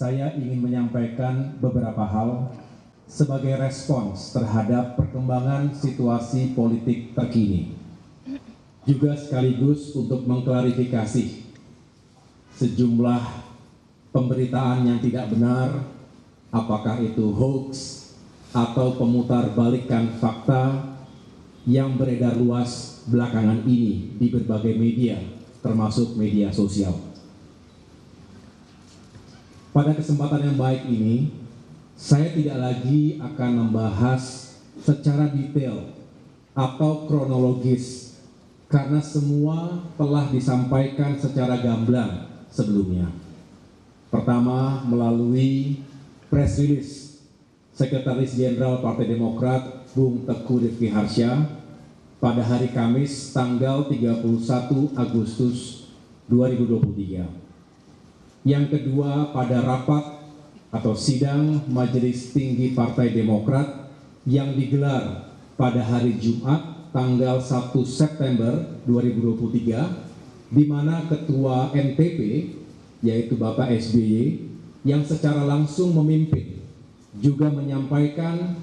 saya ingin menyampaikan beberapa hal sebagai respons terhadap perkembangan situasi politik terkini. Juga sekaligus untuk mengklarifikasi sejumlah pemberitaan yang tidak benar, apakah itu hoax atau pemutarbalikan fakta yang beredar luas belakangan ini di berbagai media, termasuk media sosial. Pada kesempatan yang baik ini, saya tidak lagi akan membahas secara detail atau kronologis karena semua telah disampaikan secara gamblang sebelumnya. Pertama, melalui press release Sekretaris Jenderal Partai Demokrat Bung Teguh Rifki Harsha pada hari Kamis tanggal 31 Agustus 2023. Yang kedua, pada rapat atau sidang Majelis Tinggi Partai Demokrat yang digelar pada hari Jumat tanggal 1 September 2023, di mana Ketua NTP yaitu Bapak SBY yang secara langsung memimpin juga menyampaikan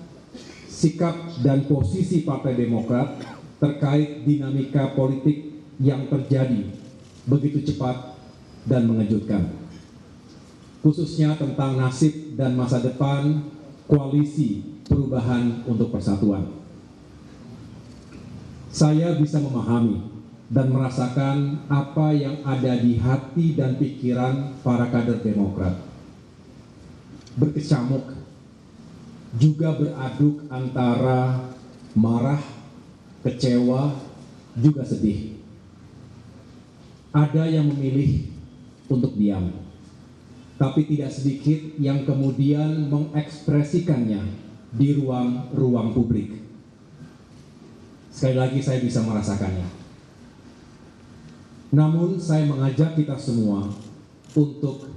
sikap dan posisi Partai Demokrat terkait dinamika politik yang terjadi begitu cepat dan mengejutkan, khususnya tentang nasib dan masa depan koalisi perubahan untuk persatuan. Saya bisa memahami dan merasakan apa yang ada di hati dan pikiran para kader Demokrat. Berkecamuk, juga beraduk antara marah, kecewa, juga sedih. Ada yang memilih untuk diam, tapi tidak sedikit yang kemudian mengekspresikannya di ruang publik. Sekali lagi saya bisa merasakannya. Namun saya mengajak kita semua untuk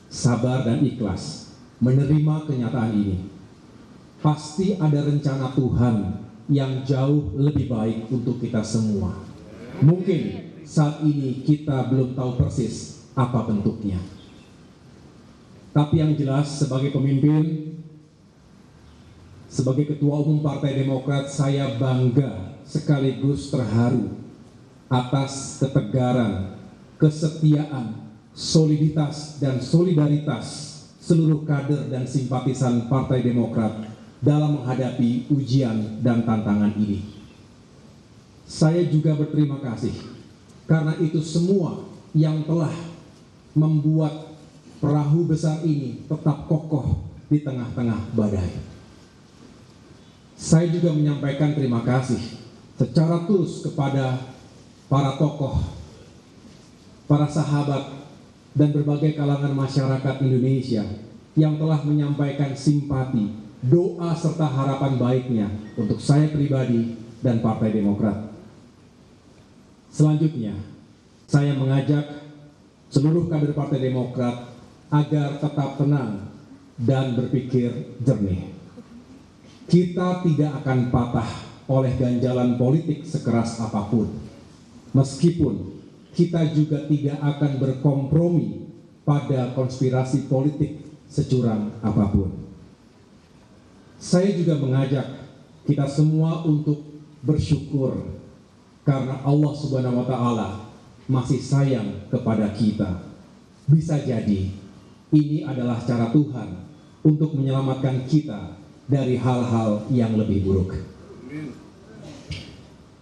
sabar dan ikhlas menerima kenyataan ini. Pasti ada rencana Tuhan yang jauh lebih baik untuk kita semua. Mungkin saat ini kita belum tahu persis apa bentuknya. Tapi yang jelas sebagai pemimpin, sebagai Ketua Umum Partai Demokrat, saya bangga sekaligus terharu atas ketegaran, kesetiaan, soliditas, dan solidaritas seluruh kader dan simpatisan Partai Demokrat dalam menghadapi ujian dan tantangan ini. Saya juga berterima kasih karena itu semua yang telah membuat perahu besar ini tetap kokoh di tengah-tengah badai. Saya juga menyampaikan terima kasih secara tulus kepada para tokoh, para sahabat, dan berbagai kalangan masyarakat Indonesia yang telah menyampaikan simpati, doa, serta harapan baiknya untuk saya pribadi dan Partai Demokrat. Selanjutnya, saya mengajak seluruh kader Partai Demokrat agar tetap tenang dan berpikir jernih. Kita tidak akan patah oleh ganjalan politik sekeras apapun. Meskipun kita juga tidak akan berkompromi pada konspirasi politik securang apapun. Saya juga mengajak kita semua untuk bersyukur karena Allah Subhanahu wa Ta'ala masih sayang kepada kita. Bisa jadi ini adalah cara Tuhan untuk menyelamatkan kita dari hal-hal yang lebih buruk.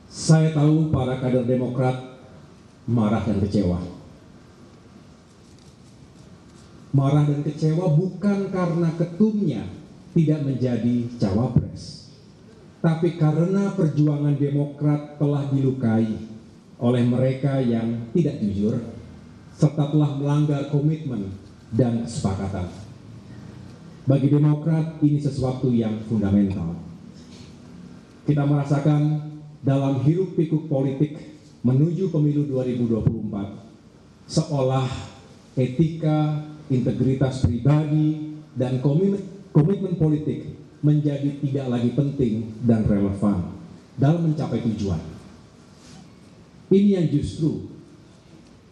Saya tahu para kader Demokrat marah dan kecewa. Marah dan kecewa bukan karena ketumnya tidak menjadi cawapres, tapi karena perjuangan Demokrat telah dilukai oleh mereka yang tidak jujur, serta telah melanggar komitmen dan kesepakatan. Bagi Demokrat ini sesuatu yang fundamental. Kita merasakan dalam hiruk-pikuk politik menuju pemilu 2024, seolah etika, integritas pribadi, dan komitmen politik menjadi tidak lagi penting dan relevan dalam mencapai tujuan. Ini yang justru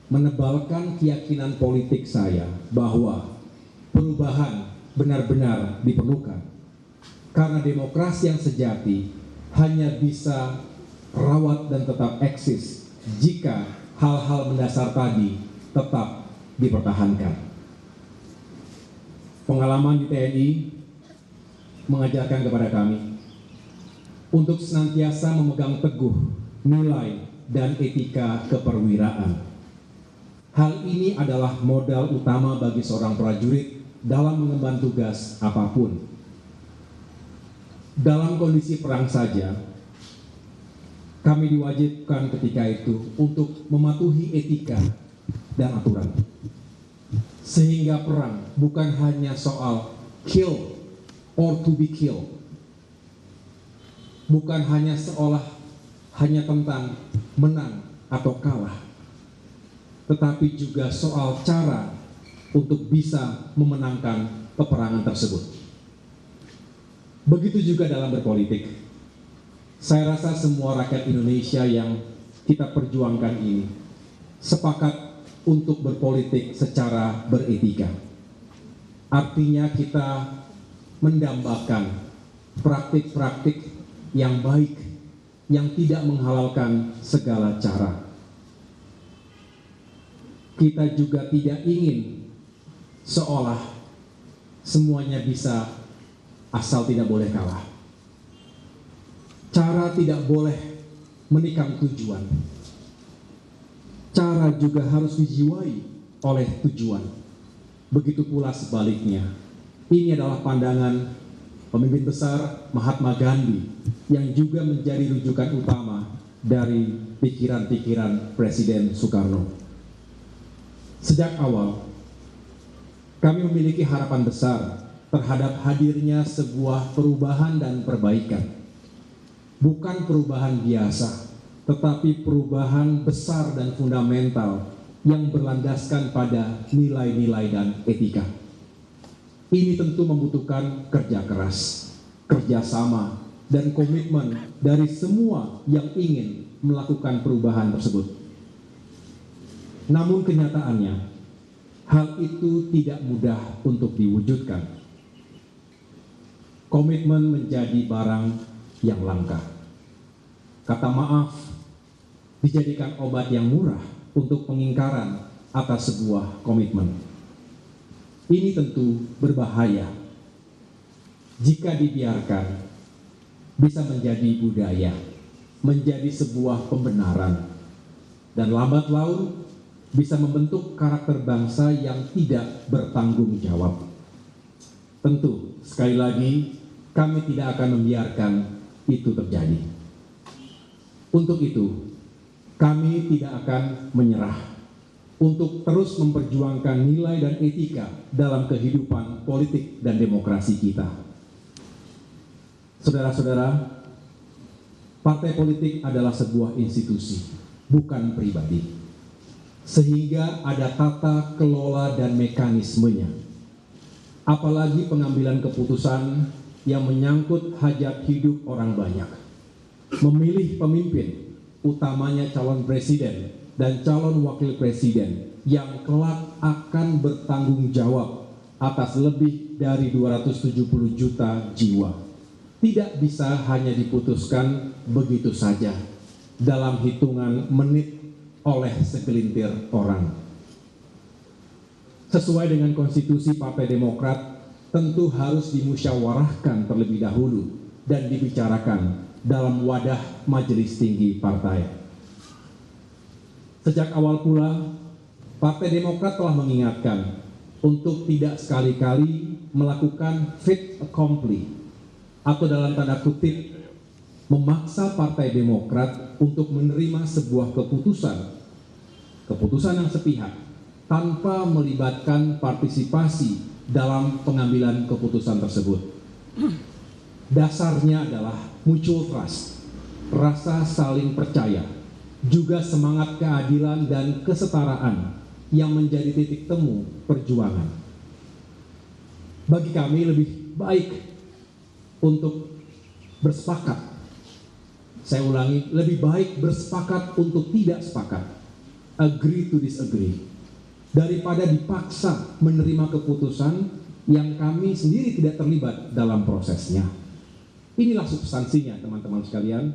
menebalkan keyakinan politik saya bahwa perubahan benar-benar diperlukan. Karena demokrasi yang sejati hanya bisa rawat dan tetap eksis jika hal-hal mendasar tadi tetap dipertahankan. Pengalaman di TNI mengajarkan kepada kami untuk senantiasa memegang teguh nilai dan etika keperwiraan. Hal ini adalah modal utama bagi seorang prajurit dalam mengemban tugas apapun. Dalam kondisi perang saja, kami diwajibkan ketika itu untuk mematuhi etika dan aturan. Sehingga perang bukan hanya soal kill or to be killed. Bukan hanya hanya tentang menang atau kalah. Tetapi juga soal cara untuk bisa memenangkan peperangan tersebut. Begitu juga dalam berpolitik. Saya rasa semua rakyat Indonesia yang kita perjuangkan ini sepakat untuk berpolitik secara beretika. Artinya kita mendambakan praktik-praktik yang baik, yang tidak menghalalkan segala cara. Kita juga tidak ingin seolah semuanya bisa asal tidak boleh kalah. Cara tidak boleh menikam tujuan. Cara juga harus dijiwai oleh tujuan. Begitu pula sebaliknya. Ini adalah pandangan pemimpin besar Mahatma Gandhi yang juga menjadi rujukan utama dari pikiran-pikiran Presiden Soekarno. Sejak awal, kami memiliki harapan besar terhadap hadirnya sebuah perubahan dan perbaikan. Bukan perubahan biasa, tetapi perubahan besar dan fundamental yang berlandaskan pada nilai-nilai dan etika. Ini tentu membutuhkan kerja keras, kerjasama, dan komitmen dari semua yang ingin melakukan perubahan tersebut. Namun kenyataannya, hal itu tidak mudah untuk diwujudkan. Komitmen menjadi barang yang langka. Kata maaf dijadikan obat yang murah untuk pengingkaran atas sebuah komitmen. Ini tentu berbahaya. Jika dibiarkan, bisa menjadi budaya, menjadi sebuah pembenaran, dan lambat laun bisa membentuk karakter bangsa yang tidak bertanggung jawab. Tentu, sekali lagi, kami tidak akan membiarkan itu terjadi. Untuk itu, kami tidak akan menyerah untuk terus memperjuangkan nilai dan etika dalam kehidupan politik dan demokrasi kita. Saudara-saudara, partai politik adalah sebuah institusi, bukan pribadi. Sehingga ada tata kelola dan mekanismenya. Apalagi pengambilan keputusan yang menyangkut hajat hidup orang banyak. Memilih pemimpin, utamanya calon presiden dan calon wakil presiden yang kelak akan bertanggung jawab atas lebih dari 270 juta jiwa. Tidak bisa hanya diputuskan begitu saja dalam hitungan menit oleh segelintir orang. Sesuai dengan konstitusi Partai Demokrat, tentu harus dimusyawarahkan terlebih dahulu dan dibicarakan dalam wadah majelis tinggi partai. Sejak awal pula, Partai Demokrat telah mengingatkan untuk tidak sekali-kali melakukan fait accompli atau dalam tanda kutip memaksa Partai Demokrat untuk menerima sebuah keputusan yang sepihak tanpa melibatkan partisipasi dalam pengambilan keputusan tersebut. Dasarnya adalah mutual trust, rasa saling percaya, juga semangat keadilan dan kesetaraan yang menjadi titik temu perjuangan. Bagi kami lebih baik untuk bersepakat. Saya ulangi, lebih baik bersepakat untuk tidak sepakat. Agree to disagree. Daripada dipaksa menerima keputusan yang kami sendiri tidak terlibat dalam prosesnya. Inilah substansinya teman-teman sekalian.